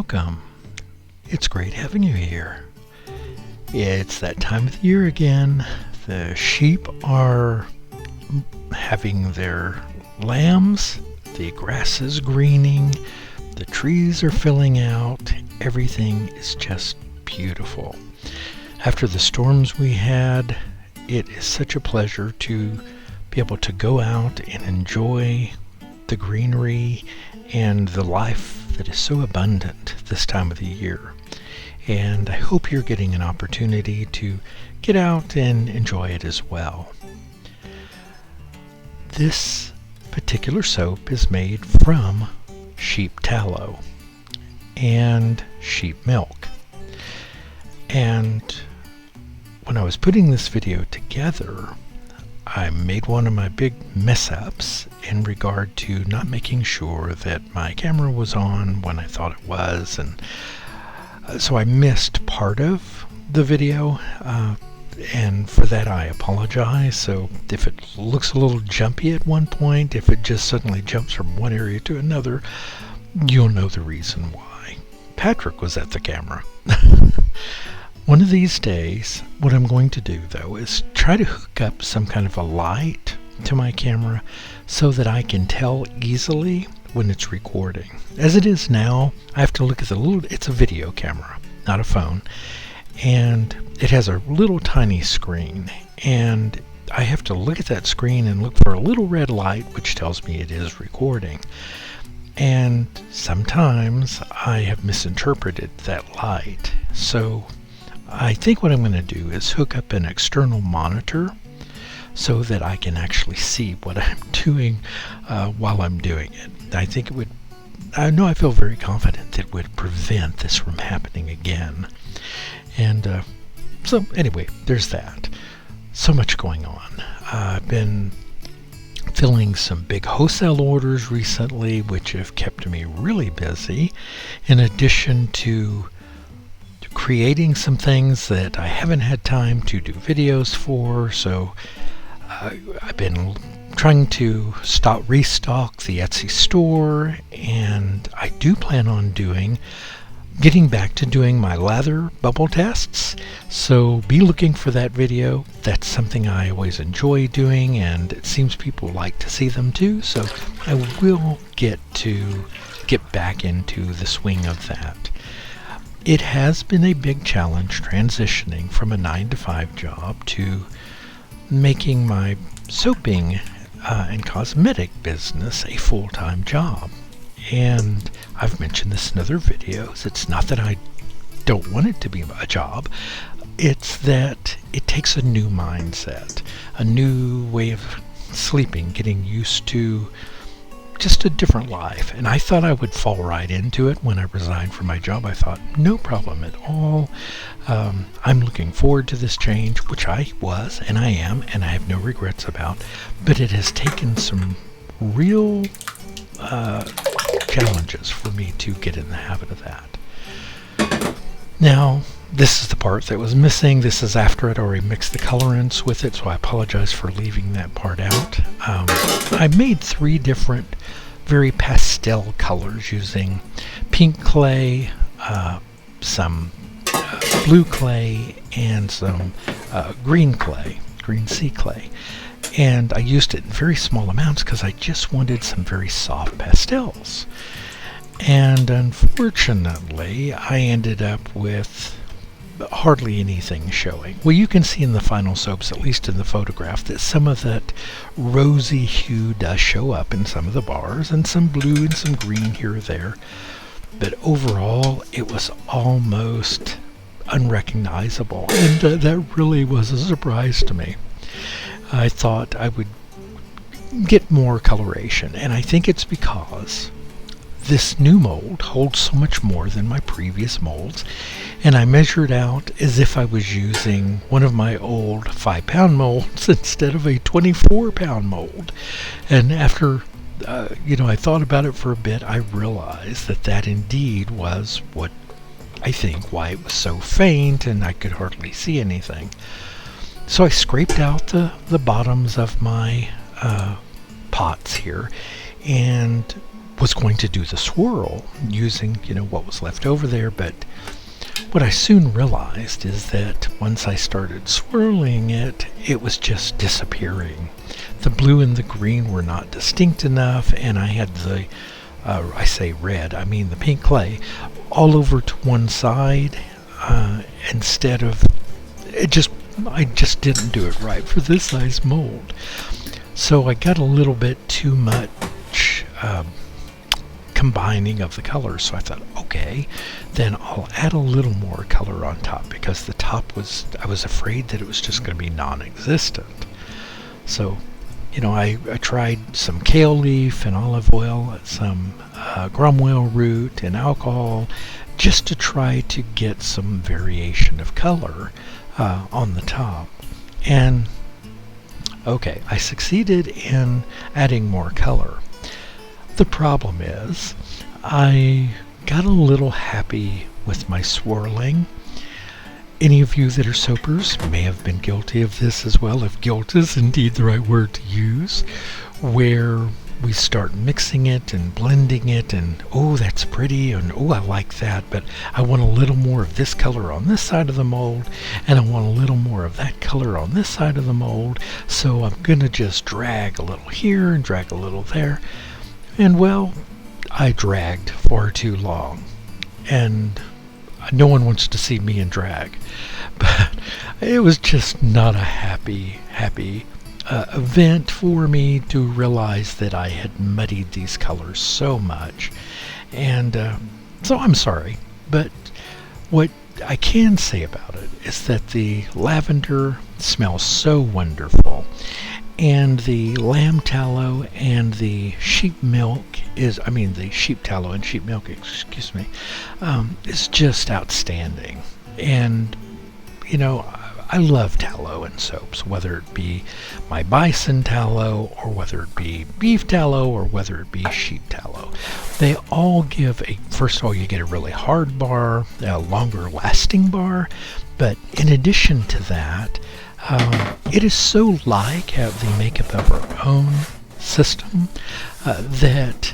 welcome. It's great having you here. It's that time of the year again. The sheep are having their lambs, the grass is greening, the trees are filling out, everything is just beautiful. After the storms we had, it is such a pleasure to be able to go out and enjoy the greenery and the life that is so abundant this time of the year. And I hope you're getting an opportunity to get out and enjoy it as well. This particular soap is made from sheep tallow and sheep milk. And when I was putting this video together, I made one of my big mess-ups in regard to not making sure that my camera was on when I thought it was, and so I missed part of the video, and for that I apologize. So if it looks a little jumpy at one point, if it just suddenly jumps from one area to another, you'll know the reason why. Patrick was at the camera. One of these days, what I'm going to do, though, is try to hook up some kind of a light to my camera so that I can tell easily when it's recording. As it is now, I have to look at it's a video camera, not a phone, and it has a little tiny screen, and I have to look at that screen and look for a little red light which tells me it is recording. And sometimes I have misinterpreted that light. So I think what I'm going to do is hook up an external monitor so that I can actually see what I'm doing while I'm doing it. I think I feel very confident it would prevent this from happening again. And so anyway, there's that. So much going on. I've been filling some big wholesale orders recently, which have kept me really busy, in addition to creating some things that I haven't had time to do videos for. So I've been trying to restock the Etsy store, and I do plan on getting back to doing my lather bubble tests. So be looking for that video. That's something I always enjoy doing, and it seems people like to see them too. So I will get back into the swing of that. It has been a big challenge transitioning from a 9-to-5 job to making my soaping and cosmetic business a full-time job. And I've mentioned this in other videos. It's not that I don't want it to be a job. It's that it takes a new mindset, a new way of sleeping, getting used to just a different life. And I thought I would fall right into it when I resigned from my job. I thought, no problem at all. I'm looking forward to this change, which I was, and I am, and I have no regrets about. But it has taken some real challenges for me to get in the habit of that. Now, this is the part that was missing. This is after I'd already mixed the colorants with it, so I apologize for leaving that part out. I made 3 different very pastel colors using pink clay, some blue clay, and some green sea clay. And I used it in very small amounts because I just wanted some very soft pastels. And unfortunately, I ended up with hardly anything showing. Well, you can see in the final soaps, at least in the photograph, that some of that rosy hue does show up in some of the bars, and some blue and some green here or there. But overall, it was almost unrecognizable, and that really was a surprise to me. I thought I would get more coloration, and I think it's because this new mold holds so much more than my previous molds, and I measured out as if I was using one of my old 5-pound molds instead of a 24-pound mold. And after I thought about it for a bit, I realized that indeed was what I think why it was so faint and I could hardly see anything. So I scraped out the bottoms of my pots here, and was going to do the swirl using, what was left over there, but what I soon realized is that once I started swirling it, it was just disappearing. The blue and the green were not distinct enough, and I had the, I say red, I mean the pink clay, all over to one side, instead of, I just didn't do it right for this size mold. So I got a little bit too much combining of the colors, so I thought, okay, then I'll add a little more color on top, because the top I was afraid that it was just going to be non-existent. So, I tried some kale leaf and olive oil, some grumwell root and alcohol, just to try to get some variation of color on the top. And okay, I succeeded in adding more color. The problem is, I got a little happy with my swirling. Any of you that are soapers may have been guilty of this as well, if guilt is indeed the right word to use, where we start mixing it and blending it, and oh, that's pretty, and oh, I like that, but I want a little more of this color on this side of the mold, and I want a little more of that color on this side of the mold, so I'm going to just drag a little here and drag a little there. And well, I dragged far too long, and no one wants to see me in drag, but it was just not a happy event for me to realize that I had muddied these colors so much. And so I'm sorry, but what I can say about it is that the lavender smells so wonderful, and the lamb tallow and the sheep milk the sheep tallow and sheep milk, is just outstanding. And I love tallow and soaps, whether it be my bison tallow, or whether it be beef tallow, or whether it be sheep tallow. They all give first of all, you get a really hard bar, a longer lasting bar, but in addition to that, it is so like the makeup of our own system that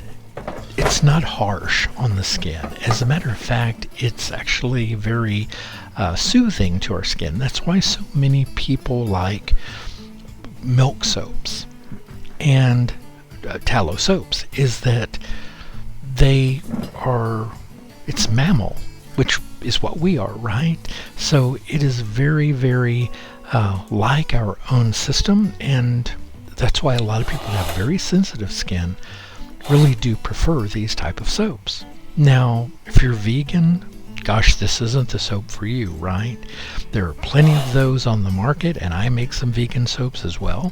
it's not harsh on the skin. As a matter of fact, it's actually very soothing to our skin. That's why so many people like milk soaps and tallow soaps, is that it's mammal, which is what we are, right? So it is very, very like our own system, and that's why a lot of people who have very sensitive skin really do prefer these type of soaps. Now, if you're vegan, gosh, this isn't the soap for you, right? There are plenty of those on the market, and I make some vegan soaps as well,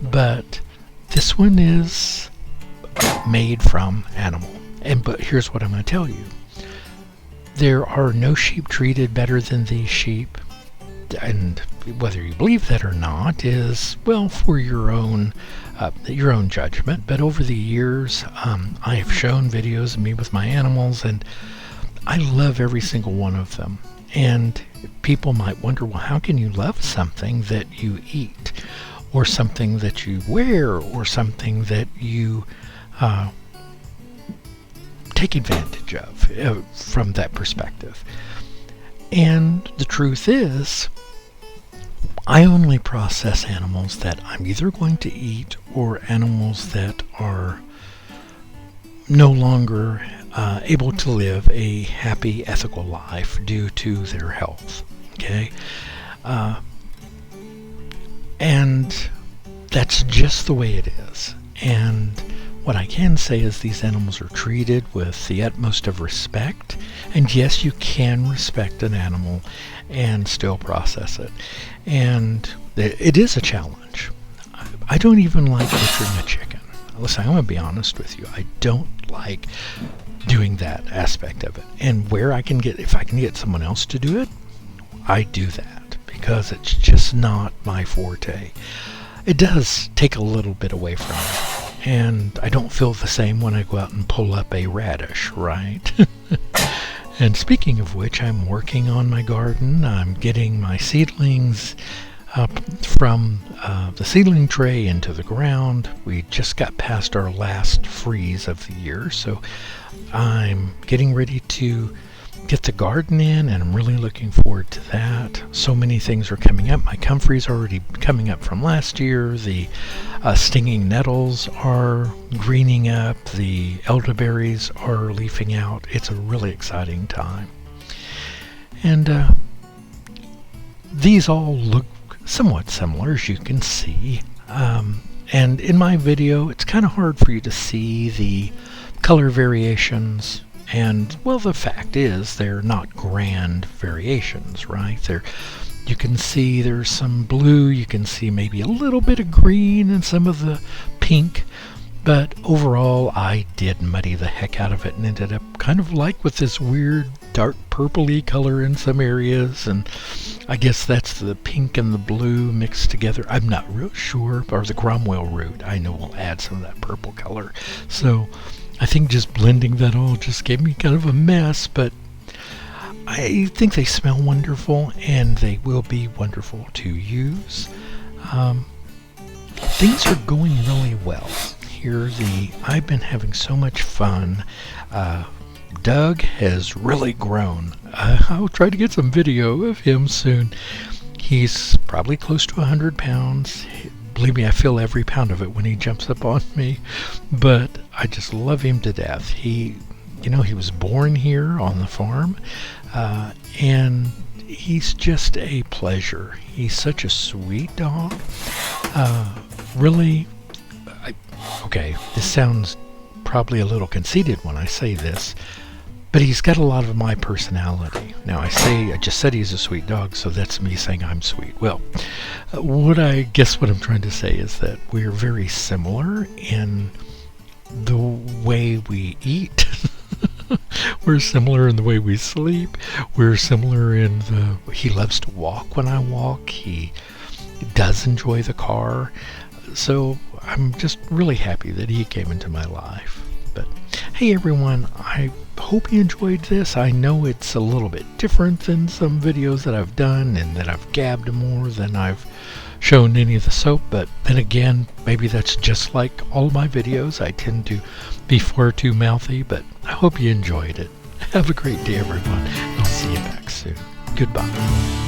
but this one is made from animal. But here's what I'm going to tell you. There are no sheep treated better than these sheep, and whether you believe that or not is, well, for your own judgment. But over the years, I have shown videos of me with my animals, and I love every single one of them. And people might wonder, well, how can you love something that you eat, or something that you wear, or something that you take advantage of from that perspective? And the truth is, I only process animals that I'm either going to eat, or animals that are no longer able to live a happy, ethical life due to their health. Okay? And that's just the way it is. And what I can say is these animals are treated with the utmost of respect. And yes, you can respect an animal and still process it. And it is a challenge. I don't even like butchering a chicken. Listen, I'm going to be honest with you. I don't like doing that aspect of it. And if I can get someone else to do it, I do that, because it's just not my forte. It does take a little bit away from me. And I don't feel the same when I go out and pull up a radish, right? And speaking of which, I'm working on my garden. I'm getting my seedlings from the seedling tray into the ground. We just got past our last freeze of the year, so I'm getting ready to get the garden in, and I'm really looking forward to that. So many things are coming up. My comfrey's already coming up from last year. The stinging nettles are greening up. The elderberries are leafing out. It's a really exciting time. And these all look somewhat similar, as you can see. And in my video, it's kind of hard for you to see the color variations. And, well, the fact is, they're not grand variations, right? You can see there's some blue, you can see maybe a little bit of green and some of the pink, but overall I did muddy the heck out of it and ended up kind of like with this weird dark purpley color in some areas, and I guess that's the pink and the blue mixed together. I'm not real sure, or the Cromwell root I know will add some of that purple color. So I think just blending that all just gave me kind of a mess, but I think they smell wonderful and they will be wonderful to use. Things are going really well. I've been having so much fun. Doug has really grown. I'll try to get some video of him soon. He's probably close to 100 pounds. Believe me, I feel every pound of it when he jumps up on me, but I just love him to death. He was born here on the farm, and he's just a pleasure. He's such a sweet dog. Okay, this sounds probably a little conceited when I say this, but he's got a lot of my personality. Now, I just said he's a sweet dog, so that's me saying I'm sweet. Well, what I'm trying to say is that we're very similar in the way we eat. We're similar in the way we sleep. We're similar in he loves to walk when I walk. He does enjoy the car. So I'm just really happy that he came into my life. But hey everyone, I hope you enjoyed this. I know it's a little bit different than some videos that I've done, and that I've gabbed more than I've shown any of the soap, but then again, maybe that's just like all of my videos. I tend to be far too mouthy, but I hope you enjoyed it. Have a great day everyone. I'll see you back soon. Goodbye.